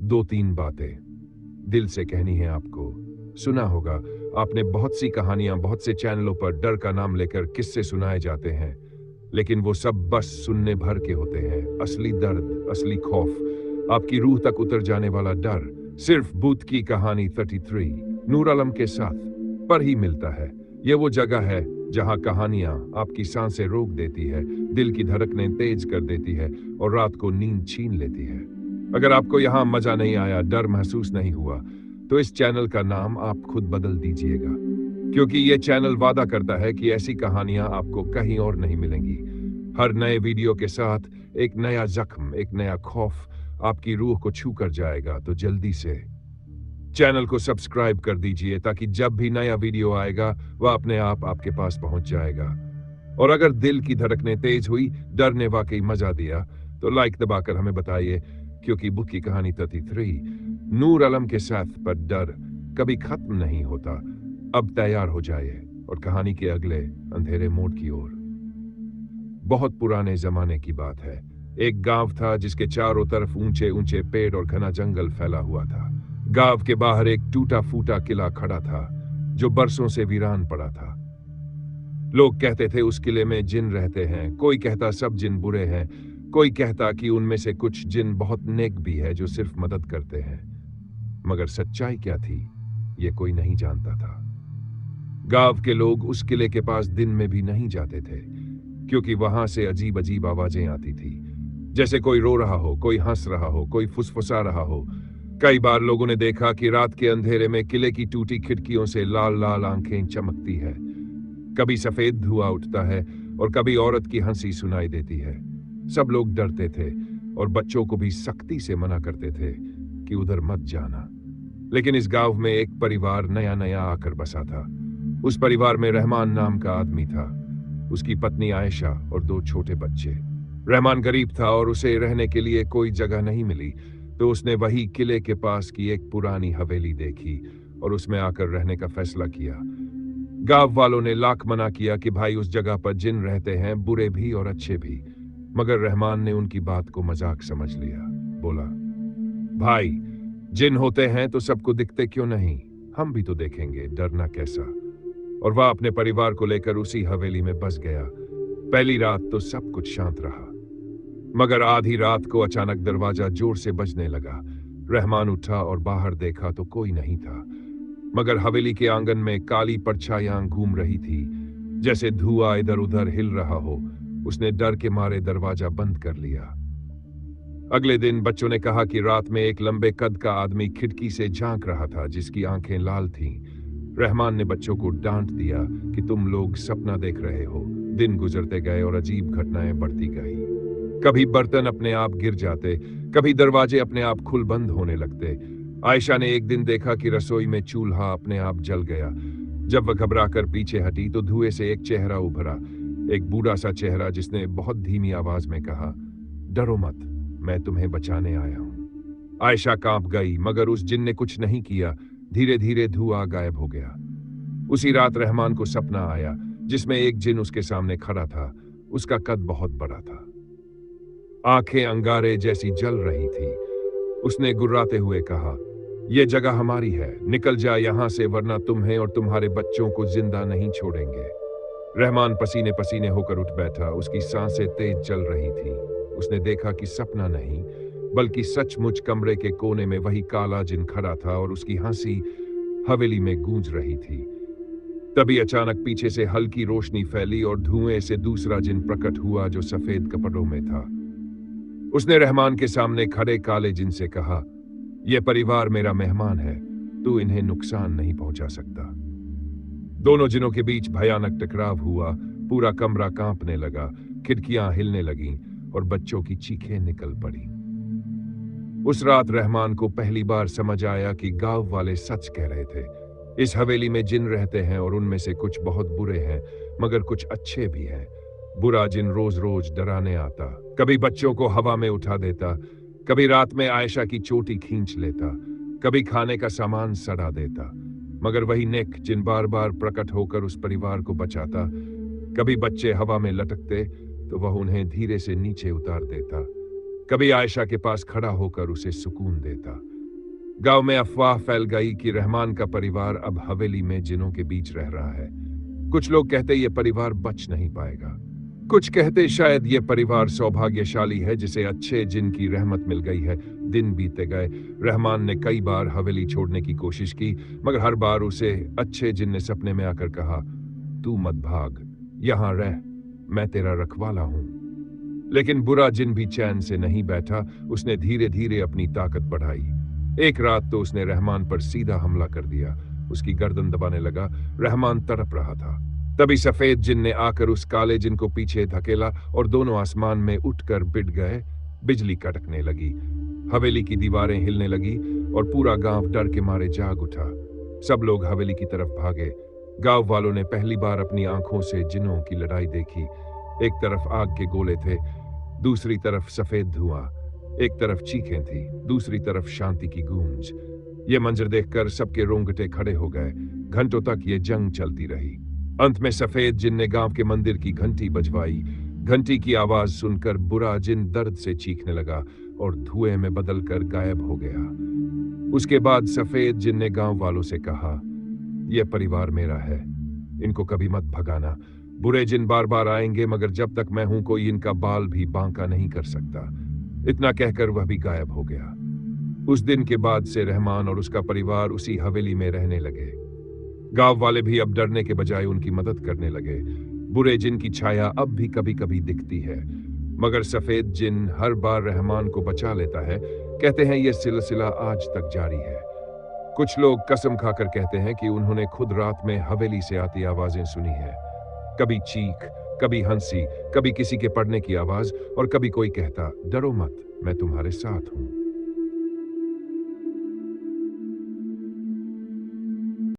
दो तीन बातें दिल से कहनी है आपको। सुना होगा आपने बहुत सी कहानियां, बहुत से चैनलों पर डर का नाम लेकर किस्से सुनाए जाते हैं, लेकिन वो सब बस सुनने भर के होते हैं। असली दर्द, असली खौफ, आपकी रूह तक उतर जाने वाला डर सिर्फ भूत की कहानी 33 नूर आलम के साथ पर ही मिलता है। ये वो जगह है जहां कहानियां आपकी सांसें रोक देती है, दिल की धड़कनें तेज कर देती है और रात को नींद छीन लेती है। अगर आपको यहां मजा नहीं आया, डर महसूस नहीं हुआ, तो इस चैनल का नाम आप खुद बदल दीजिएगा, क्योंकि ये चैनल वादा करता है कि ऐसी कहानियां आपको कहीं और नहीं मिलेंगी। हर नए वीडियो के साथ एक नया जख्म, एक नया खौफ आपकी रूह को छू कर जाएगा। तो जल्दी से चैनल को सब्सक्राइब कर दीजिए ताकि जब भी नया वीडियो आएगा वह अपने आप आपके पास पहुंच जाएगा। और अगर दिल की धड़कनें तेज हुई, डर ने वाकई मजा दिया, तो लाइक दबाकर हमें बताइए, क्योंकि बुक की कहानी 33 नूर आलम के साथ पर डर कभी खत्म नहीं होता। अब तैयार हो जाइए और कहानी के अगले अंधेरे मोड़ की ओर। बहुत पुराने जमाने की बात है। एक गांव था जिसके चारों तरफ ऊंचे ऊंचे पेड़ और घना जंगल फैला हुआ था। गांव के बाहर एक टूटा फूटा किला खड़ा था जो बरसों से वीरान पड़ा था। लोग कहते थे उस किले में जिन रहते हैं, कोई कहता सब जिन बुरे हैं, कोई कहता कि उनमें से कुछ जिन बहुत नेक भी है जो सिर्फ मदद करते हैं। मगर सच्चाई क्या थी, ये कोई नहीं जानता था। गांव के लोग उस किले के पास दिन में भी नहीं जाते थे, क्योंकि वहां से अजीब अजीब आवाजें आती थी, जैसे कोई रो रहा हो, कोई हंस रहा हो, कोई फुसफुसा रहा हो। कई बार लोगों ने देखा कि रात के अंधेरे में किले की टूटी खिड़कियों से लाल लाल आंखें चमकती है, कभी सफेद धुआं उठता है और कभी औरत की हंसी सुनाई देती है। सब लोग डरते थे और बच्चों को भी सख्ती से मना करते थे कि उधर मत जाना। लेकिन इस गांव में एक परिवार नया नया आकर बसा था। उस परिवार में रहमान नाम का आदमी था, उसकी पत्नी आयशा और दो छोटे बच्चे। रहमान गरीब था और उसे रहने के लिए कोई जगह नहीं मिली, तो उसने वही किले के पास की एक पुरानी हवेली देखी और उसमें आकर रहने का फैसला किया। गांव वालों ने लाख मना किया कि भाई उस जगह पर जिन रहते हैं, बुरे भी और अच्छे भी, मगर रहमान ने उनकी बात को मजाक समझ लिया। बोला, भाई जिन होते हैं तो सबको दिखते क्यों नहीं, हम भी तो देखेंगे, डरना कैसा। और वह अपने परिवार को लेकर उसी हवेली में बस गया। पहली रात तो सब कुछ शांत रहा, मगर आधी रात को अचानक दरवाजा जोर से बजने लगा। रहमान उठा और बाहर देखा तो कोई नहीं था, मगर हवेली के आंगन में काली परछाइयां घूम रही थी, जैसे धुआं इधर उधर हिल रहा हो। उसने डर के मारे दरवाजा बंद कर लिया। अगले दिन बच्चों ने कहा कि रात में एक लंबे कद का आदमी खिड़की से झांक रहा था, जिसकी आंखें लाल थीं। रहमान ने बच्चों को डांट दिया कि तुम लोग सपना देख रहे हो। दिन गुजरते गए और अजीब घटनाएं बढ़ती गई। कभी बर्तन अपने आप गिर जाते, कभी दरवाजे अपने आप खुल बंद होने लगते। आयशा ने एक दिन देखा कि रसोई में चूल्हा अपने आप जल गया। जब वह घबराकर पीछे हटी तो धुएं से एक चेहरा उभरा, एक बूढ़ा सा चेहरा, जिसने बहुत धीमी आवाज में कहा, डरो मत, मैं तुम्हें बचाने आया हूं। आयशा कांप गई, मगर उस जिन ने कुछ नहीं किया। धीरे धीरे धुआं गायब हो गया। उसी रात रहमान को सपना आया जिसमें एक जिन उसके सामने खड़ा था। उसका कद बहुत बड़ा था, आंखें अंगारे जैसी जल रही थी। उसने गुर्राते हुए कहा, यह जगह हमारी है, निकल जा यहां से, वरना तुम्हें और तुम्हारे बच्चों को जिंदा नहीं छोड़ेंगे। रहमान पसीने पसीने होकर उठ बैठा, उसकी सांसें तेज चल रही थी। उसने देखा कि सपना नहीं बल्कि सचमुच कमरे के कोने में वही काला जिन खड़ा था और उसकी हंसी हवेली में गूंज रही थी। तभी अचानक पीछे से हल्की रोशनी फैली और धुएं से दूसरा जिन प्रकट हुआ जो सफेद कपड़ों में था। उसने रहमान के सामने खड़े काले जिन से कहा, यह परिवार मेरा मेहमान है, तू इन्हें नुकसान नहीं पहुंचा सकता। दोनों जिनों के बीच भयानक टकराव हुआ। पूरा कमरा कांपने लगा, खिड़कियां हिलने लगीं और बच्चों की चीखें निकल पड़ी। उस रात रहमान को पहली बार समझ आया कि गांव वाले सच कह रहे थे। इस हवेली में जिन रहते हैं और उनमें से कुछ बहुत बुरे हैं, मगर कुछ अच्छे भी हैं। बुरा जिन रोज रोज डराने आता, कभी बच्चों को हवा में उठा देता, कभी रात में आयशा की चोटी खींच लेता, कभी खाने का सामान सड़ा देता। मगर वही नेक जिन बार बार प्रकट होकर उस परिवार को बचाता। कभी बच्चे हवा में लटकते तो वह उन्हें धीरे से नीचे उतार देता, कभी आयशा के पास खड़ा होकर उसे सुकून देता। गांव में अफवाह फैल गई कि रहमान का परिवार अब हवेली में जिनों के बीच रह रहा है। कुछ लोग कहते ये परिवार बच नहीं पाएगा, कुछ कहते शायद ये परिवार सौभाग्यशाली है जिसे अच्छे जिन की रहमत मिल गई है। दिन बीते गए, रहमान ने कई बार हवेली छोड़ने की कोशिश की, मगर हर बार उसे अच्छे जिन ने सपने में आकर कहा, तू मत भाग, यहां रह, मैं तेरा रखवाला हूं। लेकिन बुरा जिन भी चैन से नहीं बैठा, उसने धीरे धीरे अपनी ताकत बढ़ाई। एक रात तो उसने रहमान पर सीधा हमला कर दिया, उसकी गर्दन दबाने लगा। रहमान तड़प रहा था। तभी सफेद जिन ने आकर उस काले जिन को पीछे धकेला और दोनों आसमान में उठकर बिट गए। बिजली कड़कने लगी, हवेली की दीवारें हिलने लगी और पूरा गांव डर के मारे जाग उठा। सब लोग हवेली की तरफ भागे। गांव वालों ने पहली बार अपनी आंखों से जिनों की लड़ाई देखी। एक तरफ आग के गोले थे, दूसरी तरफ सफेद धुआं। एक तरफ चीखें थी, दूसरी तरफ शांति की गूंज। ये मंजर देखकर सबके रोंगटे खड़े हो गए। घंटों तक ये जंग चलती रही। अंत में सफेद जिन ने गांव के मंदिर की घंटी बजवाई। घंटी की आवाज सुनकर बुरा जिन दर्द से चीखने लगा और धुएं में बदलकर गायब हो गया। उसके बाद सफेद जिन ने गांव वालों से कहा, यह परिवार मेरा है, इनको कभी मत भगाना। बुरे जिन बार बार आएंगे, मगर जब तक मैं हूं कोई इनका बाल भी बांका नहीं कर सकता। इतना कहकर वह भी गायब हो गया। उस दिन के बाद से रहमान और उसका परिवार उसी हवेली में रहने लगे। गांव वाले भी अब डरने के बजाय उनकी मदद करने लगे। बुरे जिन की छाया अब भी कभी कभी दिखती है, मगर सफेद जिन हर बार रहमान को बचा लेता है। कहते हैं यह सिलसिला आज तक जारी है। कुछ लोग कसम खाकर कहते हैं कि उन्होंने खुद रात में हवेली से आती आवाजें सुनी है। कभी चीख, कभी हंसी, कभी किसी के पड़ने की आवाज और कभी कोई कहता, डरो मत, मैं तुम्हारे साथ हूं।